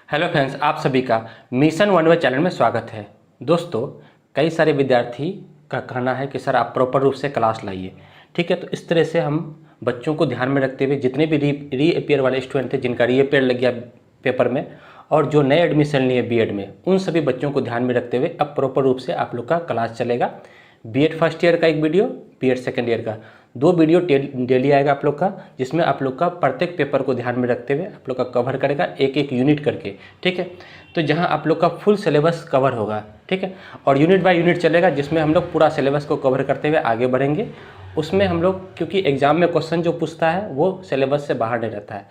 Hello friends, आप सभी का मिशन वन वे चैनल में स्वागत है। दोस्तों, कई सारे विद्यार्थी का कहना है कि सर आप प्रॉपर रूप से क्लास लाइए। ठीक है, तो इस तरह से हम बच्चों को ध्यान में रखते हुए जितने भी रीअपियर वाले स्टूडेंट थे जिनका रीअपियर लग गया पेपर में और जो नए एडमिशन लिए बीएड में, उन सभी बच्चों को ध्यान में रखते हुए अब प्रॉपर रूप से आप लोग का क्लास चलेगा। बीएड फर्स्ट ईयर का एक वीडियो, बीएड सेकेंड ईयर का 2 वीडियो डेली आएगा आप लोग का, जिसमें आप लोग का प्रत्येक पेपर को ध्यान में रखते हुए आप लोग का कवर करेगा एक एक यूनिट करके। ठीक है, तो जहां आप लोग का फुल सिलेबस कवर होगा। ठीक है, और यूनिट बाय यूनिट चलेगा जिसमें हम लोग पूरा सिलेबस को कवर करते हुए आगे बढ़ेंगे। उसमें हम लोग, क्योंकि एग्जाम में क्वेश्चन जो पूछता है वो सिलेबस से बाहर नहीं रहता है।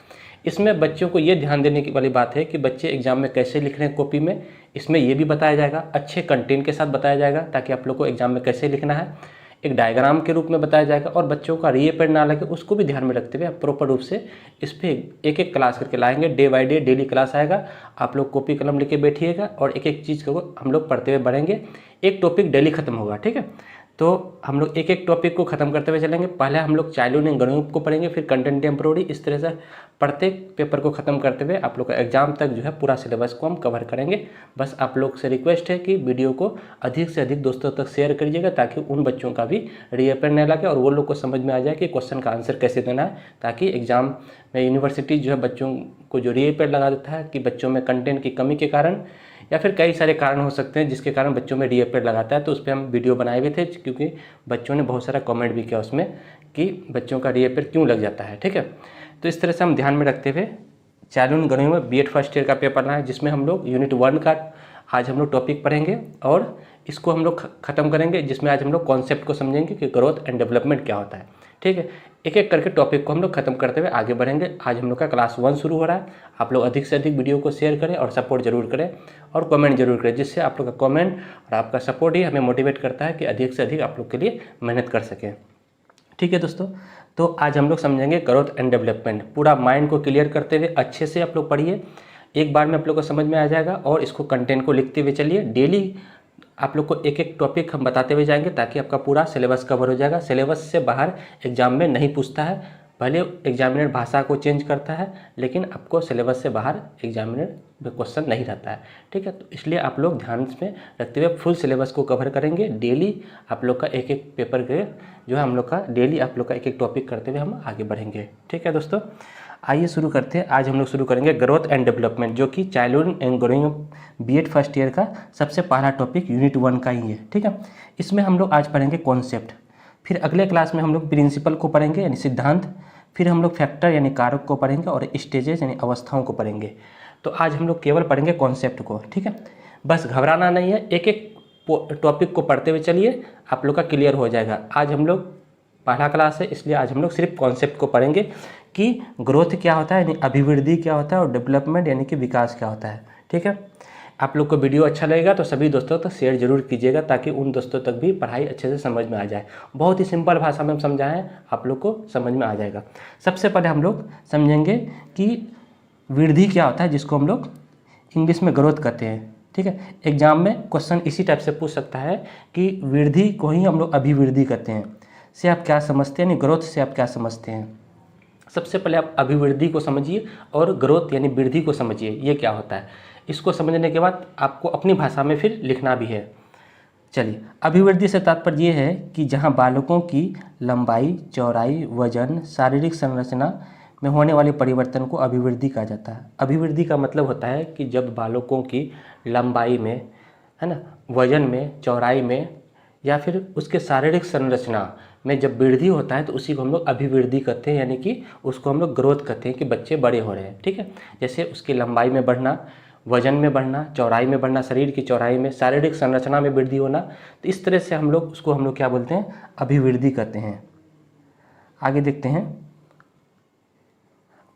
इसमें बच्चों को ये ध्यान देने की वाली बात है कि बच्चे एग्जाम में कैसे लिख रहे हैं कॉपी में, इसमें ये भी बताया जाएगा, अच्छे कंटेंट के साथ बताया जाएगा ताकि आप लोग को एग्जाम में कैसे लिखना है एक डायग्राम के रूप में बताया जाएगा। और बच्चों का रीअपियर ना लगे उसको भी ध्यान में रखते हुए आप प्रॉपर रूप से इस पर एक एक क्लास करके लाएंगे। Day by day daily class आएगा, आप लोग कॉपी कलम लेके बैठिएगा और एक एक चीज़ को हम लोग पढ़ते हुए बढ़ेंगे। एक टॉपिक डेली खत्म होगा। ठीक है, तो हम लोग एक एक टॉपिक को खत्म करते हुए चलेंगे। पहले हम लोग चाइल्डहुड एंड ग्रोइंग अप को पढ़ेंगे, फिर कंटेम्प्रेरी, इस तरह से प्रत्येक पेपर को खत्म करते हुए आप लोग का एग्जाम तक जो है पूरा सिलेबस को हम कवर करेंगे। बस आप लोग से रिक्वेस्ट है कि वीडियो को अधिक से अधिक दोस्तों तक शेयर करिएगा ताकि उन बच्चों का भी रीअपियर न लगे और वो लोग को समझ में आ जाए कि क्वेश्चन का आंसर कैसे देना है, ताकि एग्जाम में यूनिवर्सिटी जो है बच्चों को जो रीअपियर लगा देता है कि बच्चों में कंटेंट की कमी के कारण या फिर कई सारे कारण हो सकते हैं जिसके कारण बच्चों में रीअपियर लगाता है। तो उस पर हम वीडियो बनाए भी थे क्योंकि बच्चों ने बहुत सारा कमेंट भी किया उसमें कि बच्चों का रीअपियर क्यों लग जाता है। ठीक है, तो इस तरह से हम ध्यान में रखते हुए चाइल्डहुड ग्रोइंग में बीएड फर्स्ट ईयर का पेपर रहा है, जिसमें हम लोग यूनिट 1 का आज हम लोग टॉपिक पढ़ेंगे और इसको हम लोग ख़त्म करेंगे, जिसमें आज हम लोग कॉन्सेप्ट को समझेंगे कि ग्रोथ एंड डेवलपमेंट क्या होता है। ठीक है, एक एक करके टॉपिक को हम लोग खत्म करते हुए आगे बढ़ेंगे। आज हम लोग का क्लास 1 शुरू हो रहा है। आप लोग अधिक से अधिक वीडियो को शेयर करें और सपोर्ट जरूर करें और कमेंट जरूर करें, जिससे आप लोग का कमेंट और आपका सपोर्ट ही हमें मोटिवेट करता है कि अधिक से अधिक आप लोग के लिए मेहनत कर सकें। ठीक है दोस्तों, तो आज हम लोग समझेंगे ग्रोथ एंड डेवलपमेंट। पूरा माइंड को क्लियर करते हुए अच्छे से आप लोग पढ़िए, एक बार में आप लोग को समझ में आ जाएगा। और इसको कंटेंट को लिखते हुए चलिए, डेली आप लोग को एक एक टॉपिक हम बताते हुए जाएंगे ताकि आपका पूरा सिलेबस कवर हो जाएगा। सिलेबस से बाहर एग्जाम में नहीं पूछता है, भले एग्जामिनर भाषा को चेंज करता है लेकिन आपको सिलेबस से बाहर एग्जामिनर में क्वेश्चन नहीं रहता है। ठीक है, तो इसलिए आप लोग ध्यान में रखते हुए फुल सिलेबस को कवर करेंगे। डेली आप लोग का एक एक पेपर के जो है हम लोग का डेली आप लोग का एक एक टॉपिक करते हुए हम आगे बढ़ेंगे। ठीक है दोस्तों, आइए शुरू करते हैं। आज हम लोग शुरू करेंगे ग्रोथ एंड डेवलपमेंट, जो कि childhood and growing up BEd first year का सबसे पहला टॉपिक यूनिट 1 का ही है। ठीक है, इसमें हम लोग आज पढ़ेंगे कॉन्सेप्ट, फिर अगले क्लास में हम लोग प्रिंसिपल को पढ़ेंगे यानी सिद्धांत, फिर हम लोग फैक्टर यानी कारक को पढ़ेंगे और स्टेजेस यानी अवस्थाओं को पढ़ेंगे। तो आज हम लोग केवल पढ़ेंगे कॉन्सेप्ट को। ठीक है, बस घबराना नहीं है, एक एक टॉपिक को पढ़ते हुए चलिए, आप लोग का क्लियर हो जाएगा। आज हम लोग पहला क्लास है इसलिए आज हम लोग सिर्फ कॉन्सेप्ट को पढ़ेंगे कि ग्रोथ क्या होता है यानी अभिवृद्धि क्या होता है और डेवलपमेंट यानी कि विकास क्या होता है। ठीक है, आप लोग को वीडियो अच्छा लगेगा तो सभी दोस्तों तक शेयर जरूर कीजिएगा ताकि उन दोस्तों तक भी पढ़ाई अच्छे से समझ में आ जाए। बहुत ही सिंपल भाषा में हम समझाएं, आप लोग को समझ में आ जाएगा। सबसे पहले हम लोग समझेंगे कि वृद्धि क्या होता है, जिसको हम लोग इंग्लिश में ग्रोथ कहते हैं। ठीक है, एग्जाम में क्वेश्चन इसी टाइप से पूछ सकता है कि वृद्धि को ही हम लोग अभिवृद्धि कहते हैं, से आप क्या समझते हैं, यानी ग्रोथ से आप क्या समझते हैं। सबसे पहले आप अभिवृद्धि को समझिए और ग्रोथ यानी वृद्धि को समझिए, ये क्या होता है। इसको समझने के बाद आपको अपनी भाषा में फिर लिखना भी है। चलिए, अभिवृद्धि से तात्पर्य ये है कि जहाँ बालकों की लंबाई, चौड़ाई, वजन, शारीरिक संरचना में होने वाले परिवर्तन को अभिवृद्धि कहा जाता है। अभिवृद्धि का मतलब होता है कि जब बालकों की लंबाई में, है ना, वजन में, चौड़ाई में या फिर उसके शारीरिक संरचना में जब वृद्धि होता है तो उसी को हम लोग अभिवृद्धि कहते हैं, यानी कि उसको हम लोग ग्रोथ कहते हैं कि बच्चे बड़े हो रहे हैं। ठीक है, जैसे उसकी लंबाई में बढ़ना, वजन में बढ़ना, चौड़ाई में बढ़ना, शरीर की चौड़ाई में, शारीरिक संरचना में वृद्धि होना, तो इस तरह से हम लोग उसको हम लोग क्या बोलते हैं, अभिवृद्धि कहते हैं। आगे देखते हैं,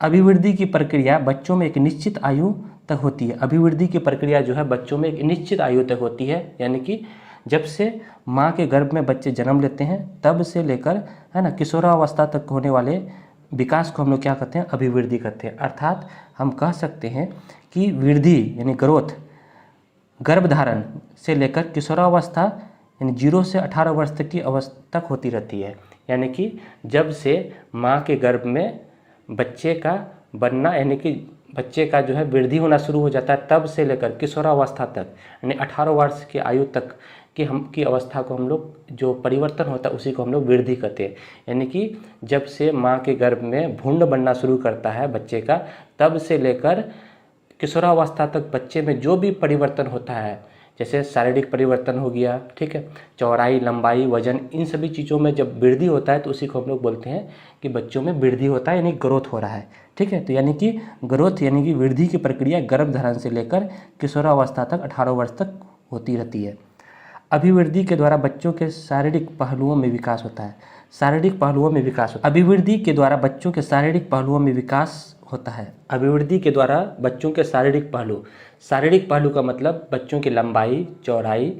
अभिवृद्धि की प्रक्रिया बच्चों में एक निश्चित आयु तक होती है। अभिवृद्धि की प्रक्रिया जो है बच्चों में एक निश्चित आयु तक होती है, यानी कि जब से माँ के गर्भ में बच्चे जन्म लेते हैं तब से लेकर, है ना, किशोरावस्था तक होने वाले विकास को हम लोग क्या कहते हैं, अभिवृद्धि कहते हैं। अर्थात हम कह सकते हैं कि वृद्धि यानी ग्रोथ गर्भधारण से लेकर किशोरावस्था यानी 0 से 18 वर्ष तक की अवस्था तक होती रहती है। यानी कि जब से माँ के गर्भ में बच्चे का बनना, यानी कि बच्चे का जो है वृद्धि होना शुरू हो जाता है तब से लेकर किशोरावस्था तक, यानी 18 वर्ष की आयु तक की अवस्था को हम लोग जो परिवर्तन होता है उसी को हम लोग वृद्धि कहते हैं। यानी कि जब से माँ के गर्भ में भ्रूण बनना शुरू करता है बच्चे का, तब से लेकर किशोरावस्था तक बच्चे में जो भी परिवर्तन होता है, जैसे शारीरिक परिवर्तन हो गया, ठीक है, चौड़ाई, लंबाई, वजन, इन सभी चीज़ों में जब वृद्धि होता है तो उसी को हम लोग बोलते हैं कि बच्चों में वृद्धि होता है, यानी ग्रोथ हो रहा है। ठीक है, तो यानी कि ग्रोथ यानी कि वृद्धि की प्रक्रिया गर्भधारण से लेकर किशोरावस्था तक 18 वर्ष तक होती रहती है। अभिवृद्धि के द्वारा बच्चों के शारीरिक पहलुओं में विकास होता है। शारीरिक पहलुओं में विकास होता है। अभिवृद्धि के द्वारा बच्चों के शारीरिक पहलुओं में विकास होता है। अभिवृद्धि के द्वारा बच्चों के शारीरिक पहलू का मतलब बच्चों की लंबाई, चौड़ाई,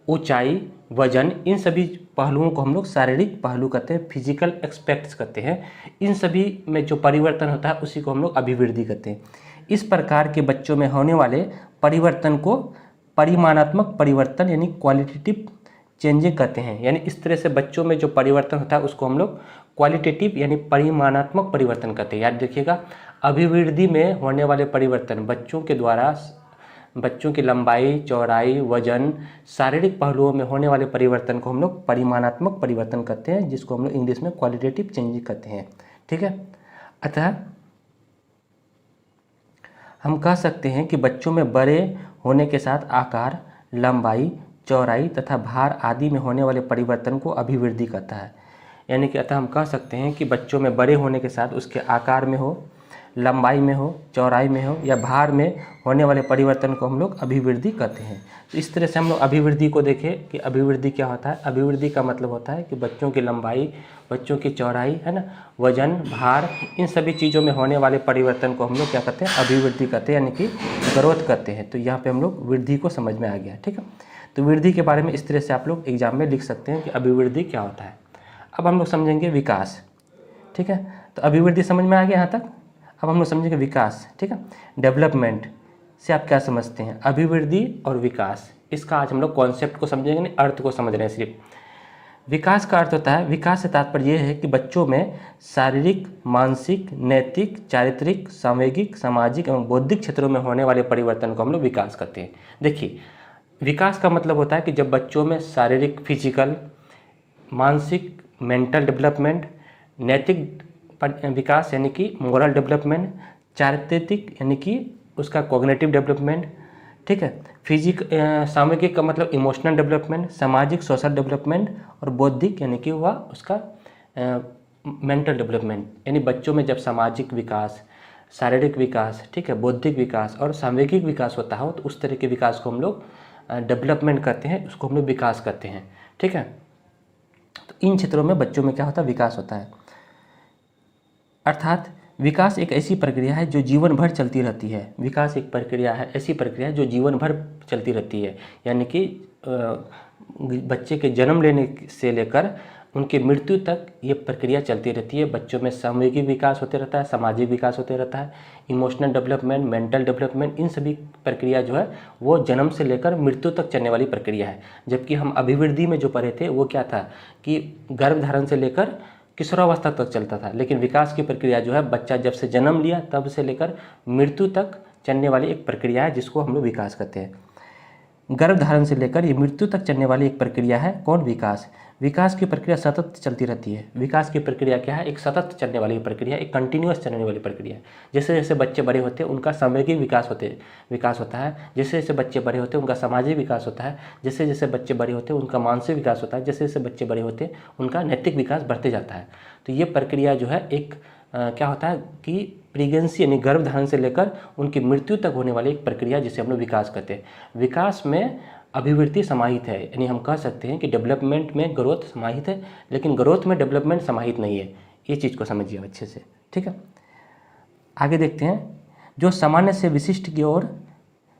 ऊंचाई, वजन, इन सभी पहलुओं को हम लोग शारीरिक पहलू कहते हैं, फिजिकल एस्पेक्ट्स कहते हैं। इन सभी में जो परिवर्तन होता है उसी को हम लोग अभिवृद्धि कहते हैं। इस प्रकार के बच्चों में होने वाले परिवर्तन को परिमाणात्मक परिवर्तन यानी क्वालिटेटिव चेंजिंग कहते हैं। यानी इस तरह से बच्चों में जो परिवर्तन होता है उसको हम लोग क्वालिटेटिव यानी परिमाणात्मक परिवर्तन कहते हैं। याद रखिएगा, अभिवृद्धि में होने वाले परिवर्तन बच्चों के द्वारा बच्चों की लंबाई, चौड़ाई, वजन, शारीरिक पहलुओं में होने वाले परिवर्तन को हम लोग परिमाणात्मक परिवर्तन कहते हैं, जिसको हम लोग इंग्लिश में क्वालिटेटिव चेंजिंग कहते हैं। ठीक है, अतः हम कह सकते हैं कि बच्चों में बड़े होने के साथ आकार, लंबाई, चौड़ाई तथा भार आदि में होने वाले परिवर्तन को अभिवृद्धि कहता है। यानी कि अतः हम कह सकते हैं कि बच्चों में बड़े होने के साथ उसके आकार में हो, लंबाई में हो, चौड़ाई में हो या भार में होने वाले परिवर्तन को हम लोग अभिवृद्धि कहते हैं। तो इस तरह से हम लोग अभिवृद्धि को देखें कि अभिवृद्धि क्या होता है। अभिवृद्धि का मतलब होता है कि बच्चों की लंबाई, बच्चों की चौड़ाई, है ना, वजन, भार, इन सभी चीज़ों में होने वाले परिवर्तन को हम लोग क्या कहते हैं, अभिवृद्धि कहते हैं, यानी कि ग्रोथ कहते हैं। तो यहाँ पर हम लोग वृद्धि को समझ में आ गया। ठीक है, तो वृद्धि के बारे में इस तरह से आप लोग एग्जाम में लिख सकते हैं कि अभिवृद्धि क्या होता है। अब हम लोग समझेंगे विकास। ठीक है, तो अभिवृद्धि समझ में आ गया यहाँ तक। अब हम लोग समझेंगे विकास। ठीक है, डेवलपमेंट से आप क्या समझते हैं, अभिवृद्धि और विकास, इसका आज हम लोग कॉन्सेप्ट को समझेंगे, नहीं अर्थ को समझ रहे हैं सिर्फ। विकास का अर्थ होता है, विकास से तात्पर्य यह है कि बच्चों में शारीरिक, मानसिक, नैतिक, चारित्रिक, सामाजिक, सामाजिक एवं बौद्धिक क्षेत्रों में होने वाले परिवर्तन को हम लोग विकास कहते हैं। देखिए, विकास का मतलब होता है कि जब बच्चों में शारीरिक, फिजिकल, मानसिक, मेंटल डेवलपमेंट, नैतिक विकास यानी कि मोरल डेवलपमेंट, चारित्रिक यानी कि उसका कॉग्निटिव डेवलपमेंट, ठीक है, सामाजिक का मतलब इमोशनल डेवलपमेंट, सामाजिक सोशल डेवलपमेंट, और बौद्धिक यानी कि हुआ उसका मेंटल डेवलपमेंट। यानी बच्चों में जब सामाजिक विकास, शारीरिक विकास, ठीक है, बौद्धिक विकास और सामाजिक विकास होता हो तो उस तरह के विकास को हम लोग डेवलपमेंट करते हैं, उसको हम लोग विकास करते हैं। ठीक है, तो इन क्षेत्रों में बच्चों में क्या होता है, विकास होता है। अर्थात विकास एक ऐसी प्रक्रिया है जो जीवन भर चलती रहती है। विकास एक प्रक्रिया है, ऐसी प्रक्रिया है जो जीवन भर चलती रहती है। यानी कि बच्चे के जन्म लेने से लेकर उनकी मृत्यु तक ये प्रक्रिया चलती रहती है। बच्चों में सामूहिक विकास होते रहता है, सामाजिक विकास होते रहता है, इमोशनल डेवलपमेंट, मेंटल डेवलपमेंट, इन सभी प्रक्रिया जो है वो जन्म से लेकर मृत्यु तक चलने वाली प्रक्रिया है। जबकि हम अभिवृद्धि में जो पढ़े थे वो क्या था कि गर्भधारण से लेकर किशोरावस्था तक चलता था, लेकिन विकास की प्रक्रिया जो है बच्चा जब से जन्म लिया तब से लेकर मृत्यु तक चलने वाली एक प्रक्रिया है, जिसको हम लोग विकास कहते हैं। गर्भधारण से लेकर ये मृत्यु तक चलने वाली एक प्रक्रिया है कौन, विकास। विकास की प्रक्रिया सतत चलती रहती है। विकास की प्रक्रिया क्या है, एक सतत चलने वाली प्रक्रिया, एक कंटिन्यूअस चलने वाली प्रक्रिया। जैसे जैसे बच्चे बड़े होते हैं उनका सामाजिक विकास होता है, जैसे जैसे बच्चे बड़े होते हैं उनका सामाजिक विकास होता है, जैसे जैसे बच्चे बड़े होते हैं उनका मानसिक विकास होता है, जैसे जैसे बच्चे बड़े होते हैं उनका नैतिक विकास बढ़ते जाता है। तो ये प्रक्रिया जो है एक क्या होता है कि प्रेगनेंसी यानी गर्भधारण से लेकर उनकी मृत्यु तक होने वाली एक प्रक्रिया जिसे हम लोग विकास कहते हैं। विकास में अभिवृद्धि समाहित है, यानी हम कह सकते हैं कि डेवलपमेंट में ग्रोथ समाहित है, लेकिन ग्रोथ में डेवलपमेंट समाहित नहीं है। ये चीज़ को समझिए अच्छे से। ठीक है, आगे देखते हैं। जो सामान्य से विशिष्ट की ओर,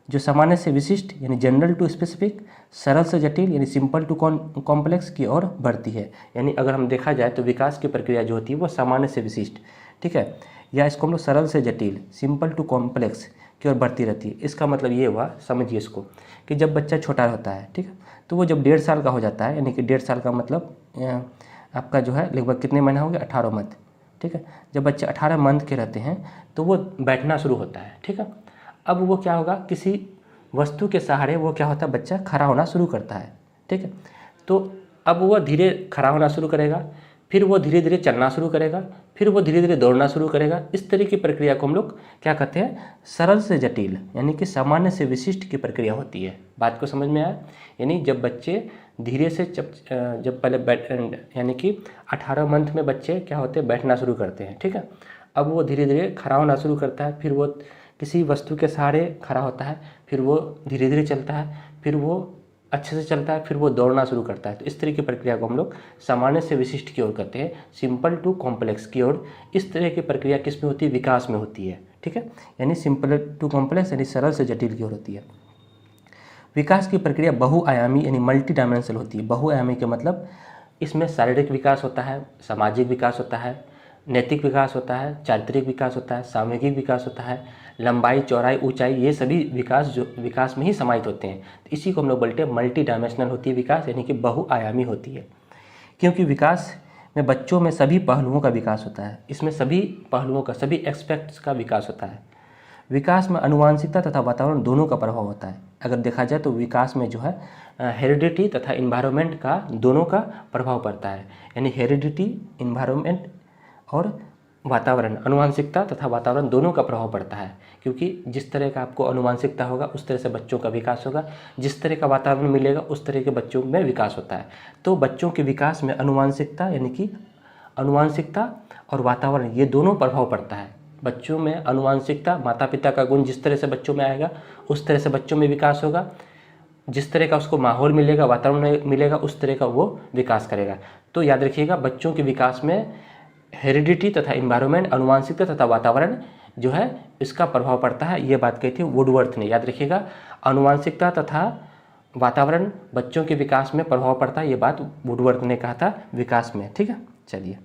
जो सामान्य से विशिष्ट यानी जनरल टू स्पेसिफिक, सरल से जटिल यानी सिंपल टू कॉम्प्लेक्स की ओर बढ़ती है। यानी अगर हम देखा जाए तो विकास की प्रक्रिया जो होती है वो सामान्य से विशिष्ट, ठीक है, या इसको हम लोग सरल से जटिल, सिंपल टू कॉम्प्लेक्स की ओर बढ़ती रहती है। इसका मतलब ये हुआ, समझिए इसको, कि जब बच्चा छोटा होता है, ठीक है, तो वो जब 1.5 साल का हो जाता है, यानी कि 1.5 साल का मतलब आपका जो है लगभग कितने महीना हो गया, 18 मंथ, ठीक है। जब बच्चे 18 मंथ के रहते हैं तो वो बैठना शुरू होता है, ठीक है। अब वो क्या होगा, किसी वस्तु के सहारे वो क्या होता है, बच्चा खड़ा होना शुरू करता है, ठीक है। तो अब वो धीरे खड़ा होना शुरू करेगा, फिर वो धीरे धीरे चलना शुरू करेगा, फिर वो धीरे धीरे दौड़ना शुरू करेगा। इस तरह की प्रक्रिया को हम लोग क्या कहते हैं, सरल से जटिल यानी कि सामान्य से विशिष्ट की प्रक्रिया होती है। बात को समझ में आया? यानी जब बच्चे धीरे से जब पहले बैठ यानी कि 18 मंथ में बच्चे क्या होते हैं, बैठना शुरू करते हैं, ठीक है। अब वो धीरे धीरे खड़ा होना शुरू करता है, फिर वो किसी वस्तु के सहारे खड़ा होता है, फिर वो धीरे धीरे चलता है, फिर वो अच्छे से चलता है, फिर वो दौड़ना शुरू करता है। तो इस तरह की प्रक्रिया को हम लोग सामान्य से विशिष्ट की ओर करते हैं, सिंपल टू कॉम्प्लेक्स की ओर। इस तरह की प्रक्रिया किस में होती है, विकास में होती है, ठीक है। यानी सिंपल टू कॉम्प्लेक्स यानी सरल से जटिल की ओर होती है। विकास की प्रक्रिया बहुआयामी यानी मल्टी डायमेंशनल होती है। बहुआयामी के मतलब इसमें शारीरिक विकास होता है, सामाजिक विकास होता है, नैतिक विकास होता है, चारित्रिक विकास होता है, सामूहिक विकास होता है, लंबाई, चौड़ाई, ऊंचाई, ये सभी विकास जो विकास में ही समाहित होते हैं। तो इसी को हम लोग बोलते हैं मल्टी डायमेंशनल होती है विकास, यानी कि बहुआयामी होती है। क्योंकि विकास में बच्चों में सभी पहलुओं का विकास होता है, इसमें सभी पहलुओं का, सभी एस्पेक्ट्स का विकास होता है। विकास में आनुवंशिकता तथा वातावरण दोनों का प्रभाव होता है। अगर देखा जाए तो विकास में जो है हेरिडिटी तथा इन्वायरमेंट का दोनों का प्रभाव पड़ता है। यानी हेरिडिटी, इन्वायरमेंट और वातावरण, आनुवंशिकता तथा वातावरण दोनों का प्रभाव पड़ता है। क्योंकि जिस तरह का आपको आनुवंशिकता होगा उस तरह से बच्चों का विकास होगा, जिस तरह का वातावरण मिलेगा उस तरह के बच्चों में विकास होता है। तो बच्चों के विकास में आनुवंशिकता यानी कि आनुवंशिकता और वातावरण ये दोनों प्रभाव पड़ता है। बच्चों में आनुवंशिकता, माता पिता का गुण जिस तरह से बच्चों में आएगा उस तरह से बच्चों में विकास होगा, जिस तरह का उसको माहौल मिलेगा, वातावरण मिलेगा, उस तरह का वो विकास करेगा। तो याद रखिएगा, बच्चों के विकास में हेरिडिटी तथा इन्वायरमेंट, आनुवंशिकता तथा वातावरण जो है इसका प्रभाव पड़ता है। ये बात कही थी वुडवर्थ ने, याद रखिएगा, आनुवंशिकता तथा वातावरण बच्चों के विकास में प्रभाव पड़ता है, ये बात वुडवर्थ ने कहा था विकास में, ठीक है। चलिए,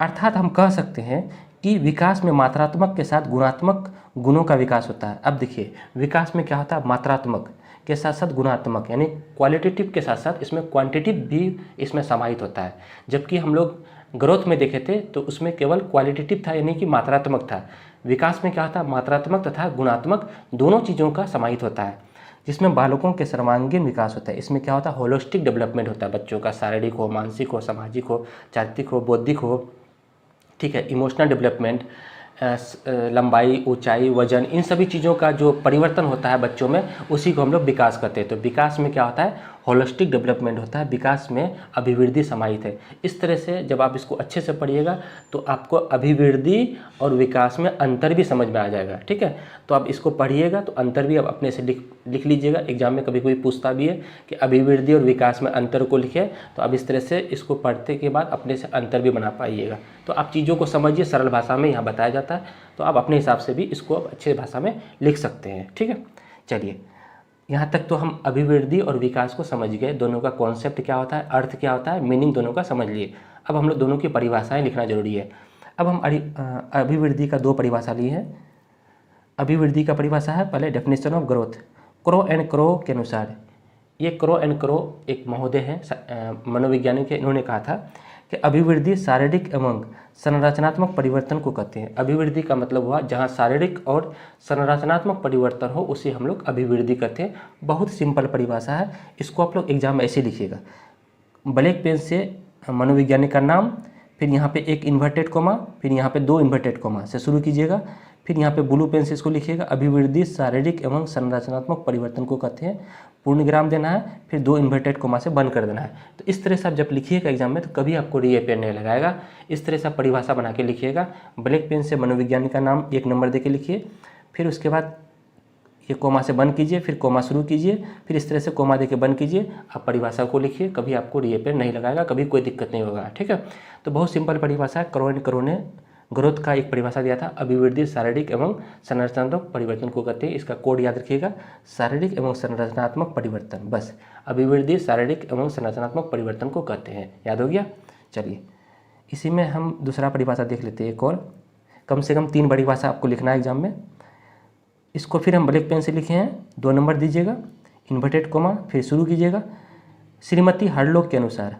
अर्थात हम कह सकते हैं कि विकास में मात्रात्मक के साथ गुणात्मक गुणों का विकास होता है। अब देखिए, विकास में क्या होता है, मात्रात्मक के साथ साथ गुणात्मक यानी क्वालिटेटिव के साथ साथ इसमें क्वांटिटिव भी इसमें समाहित होता है। जबकि हम लोग ग्रोथ में देखे थे तो उसमें केवल क्वालिटेटिव था यानी कि मात्रात्मक था। विकास में क्या होता है, मात्रात्मक तथा गुणात्मक दोनों चीज़ों का समाहित होता है, जिसमें बालकों के सर्वांगीण विकास होता है। इसमें क्या होता है, होलिस्टिक डेवलपमेंट होता है बच्चों का, शारीरिक हो, मानसिक हो, सामाजिक हो, चारित्रिक हो, बौद्धिक हो, ठीक है, इमोशनल डेवलपमेंट, लंबाई, ऊंचाई, वजन, इन सभी चीज़ों का जो परिवर्तन होता है बच्चों में उसी को हम लोग विकास करते हैं। तो विकास में क्या होता है, होलिस्टिक डेवलपमेंट होता है, विकास में अभिवृद्धि समाहित है। इस तरह से जब आप इसको अच्छे से पढ़िएगा तो आपको अभिवृद्धि और विकास में अंतर भी समझ में आ जाएगा, ठीक है। तो आप इसको पढ़िएगा तो अंतर भी आप अपने से लिख लीजिएगा। एग्जाम में कभी कोई पूछता भी है कि अभिवृद्धि और विकास में अंतर को लिखे, तो आप इस तरह से इसको पढ़ने के बाद अपने से अंतर भी बना पाइएगा। तो आप चीज़ों को समझिए, सरल भाषा में यहाँ बताया जाता है, तो आप अपने हिसाब से भी इसको अच्छे भाषा में लिख सकते हैं, ठीक है। चलिए, यहाँ तक तो हम अभिवृद्धि और विकास को समझ गए, दोनों का कॉन्सेप्ट क्या होता है, अर्थ क्या होता है, मीनिंग दोनों का समझ लिए। अब हम लोग दोनों की परिभाषाएं लिखना जरूरी है। अब हम अभिवृद्धि का दो परिभाषा लिए हैं। अभिवृद्धि का परिभाषा है पहले definition of growth, crow and crow के अनुसार। ये क्रो एंड क्रो एक महोदय हैं, मनोवैज्ञानिक है, इन्होंने कहा था कि अभिवृद्धि शारीरिक एवं संरचनात्मक परिवर्तन को कहते हैं। अभिवृद्धि का मतलब हुआ जहाँ शारीरिक और संरचनात्मक परिवर्तन हो उसे हम लोग अभिवृद्धि कहते हैं। बहुत सिंपल परिभाषा है, इसको आप लोग एग्जाम में ऐसे लिखिएगा, ब्लैक पेन से मनोवैज्ञानिक का नाम, फिर यहाँ पे एक इन्वर्टेड कोमा, फिर यहाँ पे दो इन्वर्टेड कोमा से शुरू कीजिएगा, फिर यहाँ पे ब्लू पेन से इसको लिखिएगा, अभिवृद्धि शारीरिक एवं संरचनात्मक परिवर्तन को कहते हैं, पूर्ण विराम देना है, फिर दो इन्वर्टेड कोमा से बंद कर देना है। तो इस तरह से आप जब लिखिएगा एग्जाम में तो कभी आपको रीअपेयर नहीं लगाएगा। इस तरह से आप परिभाषा बना के लिखिएगा, ब्लैक पेन से मनोवैज्ञानिक का नाम 1 नंबर दे के लिखिए, फिर उसके बाद ये कोमा से बंद कीजिए, फिर कोमा शुरू कीजिए, फिर इस तरह से कोमा दे के बंद कीजिए, आप परिभाषा को लिखिए, कभी आपको रीअपेयर नहीं लगाएगा, कभी कोई दिक्कत नहीं होगा, ठीक है। तो बहुत सिंपल परिभाषा है। क्रो एंड क्रो ने ग्रोथ का एक परिभाषा दिया था, अभिवृद्धि शारीरिक एवं संरचनात्मक परिवर्तन को कहते हैं। इसका कोड याद रखिएगा, शारीरिक एवं संरचनात्मक परिवर्तन, बस अभिवृद्धि शारीरिक एवं संरचनात्मक परिवर्तन को कहते हैं। याद हो गया। चलिए, इसी में हम दूसरा परिभाषा देख लेते हैं, एक और, कम से कम 3 परिभाषा आपको लिखना है एग्जाम में। इसको फिर हम ब्लैक पेन से लिखे हैं, 2 नंबर दीजिएगा, इन्वर्टेड कोमा, फिर शुरू कीजिएगा। श्रीमती हार्लोक के अनुसार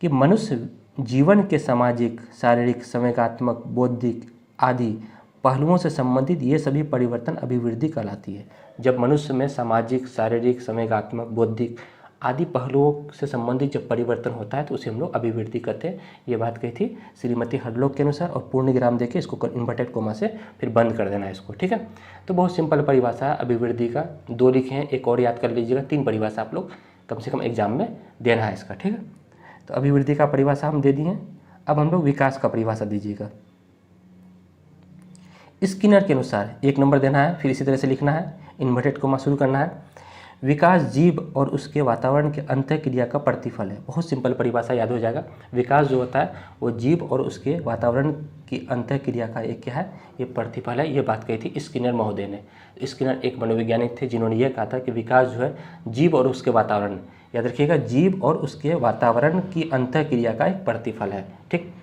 कि मनुष्य जीवन के सामाजिक, शारीरिक, संवेगात्मक, बौद्धिक आदि पहलुओं से संबंधित ये सभी परिवर्तन अभिवृद्धि कहलाती है। जब मनुष्य में सामाजिक, शारीरिक, संवेगात्मक, बौद्धिक आदि पहलुओं से संबंधित जब परिवर्तन होता है तो उसे हम लोग अभिवृद्धि कहते हैं। ये बात कही थी श्रीमती हडलोक के अनुसार, और पूर्णविराम देके इसको इन्वर्टेड कोमा से फिर बंद कर देना है इसको, ठीक है। तो बहुत सिंपल परिभाषा है अभिवृद्धि का, 2 लिखे हैं, एक और याद कर लीजिएगा, 3 परिभाषा आप लोग कम से कम एग्जाम में देना है इसका, ठीक है। तो अभिवृद्धि का परिभाषा हम दे दिए। अब हम लोग विकास का परिभाषा दीजिएगा। स्किनर के अनुसार 1 नंबर देना है, फिर इसी तरह से लिखना है, इन्वर्टेड कोमा शुरू करना है। विकास जीव और उसके वातावरण के अंतःक्रिया का प्रतिफल है। बहुत सिंपल परिभाषा याद हो जाएगा। विकास जो होता है वो जीव और उसके वातावरण की अंतःक्रिया का एक क्या है, ये प्रतिफल है। ये बात कही थी स्किनर महोदय ने। स्किनर एक मनोवैज्ञानिक थे जिन्होंने ये कहा था कि विकास जो है जीव और उसके वातावरण, याद रखिएगा, जीव और उसके वातावरण की अंतःक्रिया का एक प्रतिफल है, ठीक।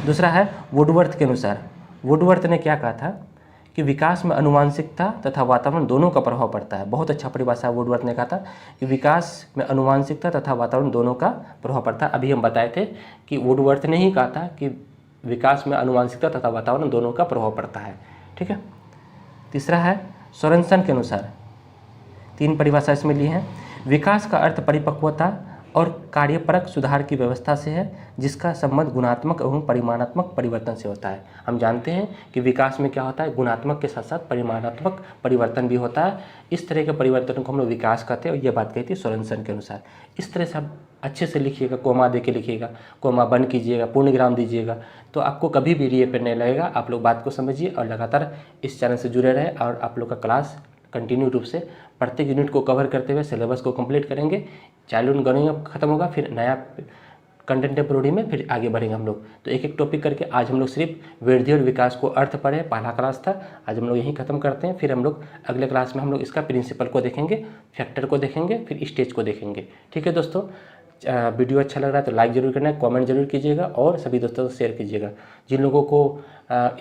दूसरा है वुडवर्थ के अनुसार। वुडवर्थ ने क्या कहा था कि विकास में आनुवांशिकता तथा वातावरण दोनों का प्रभाव पड़ता है। बहुत अच्छा परिभाषा वुडवर्थ ने कहा था कि विकास में आनुवांशिकता तथा वातावरण दोनों का प्रभाव पड़ता है। अभी हम बताए थे कि वुडवर्थ ने ही कहा था कि विकास में आनुवांशिकता तथा वातावरण दोनों का प्रभाव पड़ता है, ठीक है। तीसरा है सोरेनसन के अनुसार, 3 परिभाषा इसमें ली है। विकास का अर्थ परिपक्वता और कार्यपरक सुधार की व्यवस्था से है, जिसका संबंध गुणात्मक एवं परिमाणात्मक परिवर्तन से होता है। हम जानते हैं कि विकास में क्या होता है, गुणात्मक के साथ साथ परिमाणात्मक परिवर्तन भी होता है। इस तरह के परिवर्तन को हम लोग विकास कहते हैं, और ये बात कही थी सोरेनसन के अनुसार। इस तरह से आप अच्छे से लिखिएगा, कोमा दे के लिखिएगा, कोमा बंद कीजिएगा, पूर्णविराम दीजिएगा, तो आपको कभी भी रीअपेयर नहीं लगेगा। आप लोग बात को समझिए और लगातार इस चैनल से जुड़े रहे, और आप लोग का क्लास कंटिन्यू रूप से प्रत्येक यूनिट को कवर करते हुए सिलेबस को कंप्लीट करेंगे। चाइल्डहुड गवर्निंग खत्म होगा, फिर नया कंटेम्प्रेरी में फिर आगे बढ़ेंगे हम लोग। तो एक एक टॉपिक करके आज हम लोग सिर्फ वृद्धि और विकास को अर्थ पढ़े, पहला क्लास था, आज हम लोग यहीं खत्म करते हैं। फिर हम लोग अगले क्लास में हम लोग इसका प्रिंसिपल को देखेंगे, फैक्टर को देखेंगे, फिर स्टेज को देखेंगे, ठीक है दोस्तों। वीडियो अच्छा लग रहा है तो लाइक जरूर करना है, कमेंट जरूर कीजिएगा और सभी दोस्तों को शेयर कीजिएगा। जिन लोगों को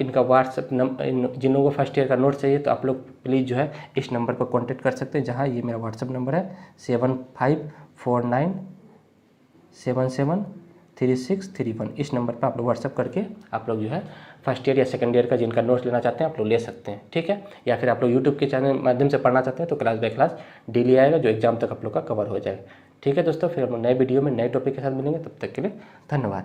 इनका व्हाट्सएप जिन लोगों को फर्स्ट ईयर का नोट चाहिए तो आप लोग प्लीज़ जो है इस नंबर पर कांटेक्ट कर सकते हैं, जहां ये मेरा व्हाट्सएप नंबर है 7549773631। इस नंबर पर आप लोग व्हाट्सएप करके आप लोग जो है फर्स्ट ईयर या सेकंड ईयर का जिनका नोट्स लेना चाहते हैं आप लोग ले सकते हैं, ठीक है। या फिर आप लोग यूट्यूब के चैनल माध्यम से पढ़ना चाहते हैं तो क्लास बाय क्लास डेली आएगा, जो एग्जाम तक आप लोग का कवर हो जाएगा, ठीक है दोस्तों। फिर हम लोग नए वीडियो में नए टॉपिक के साथ मिलेंगे, तब तक के लिए धन्यवाद।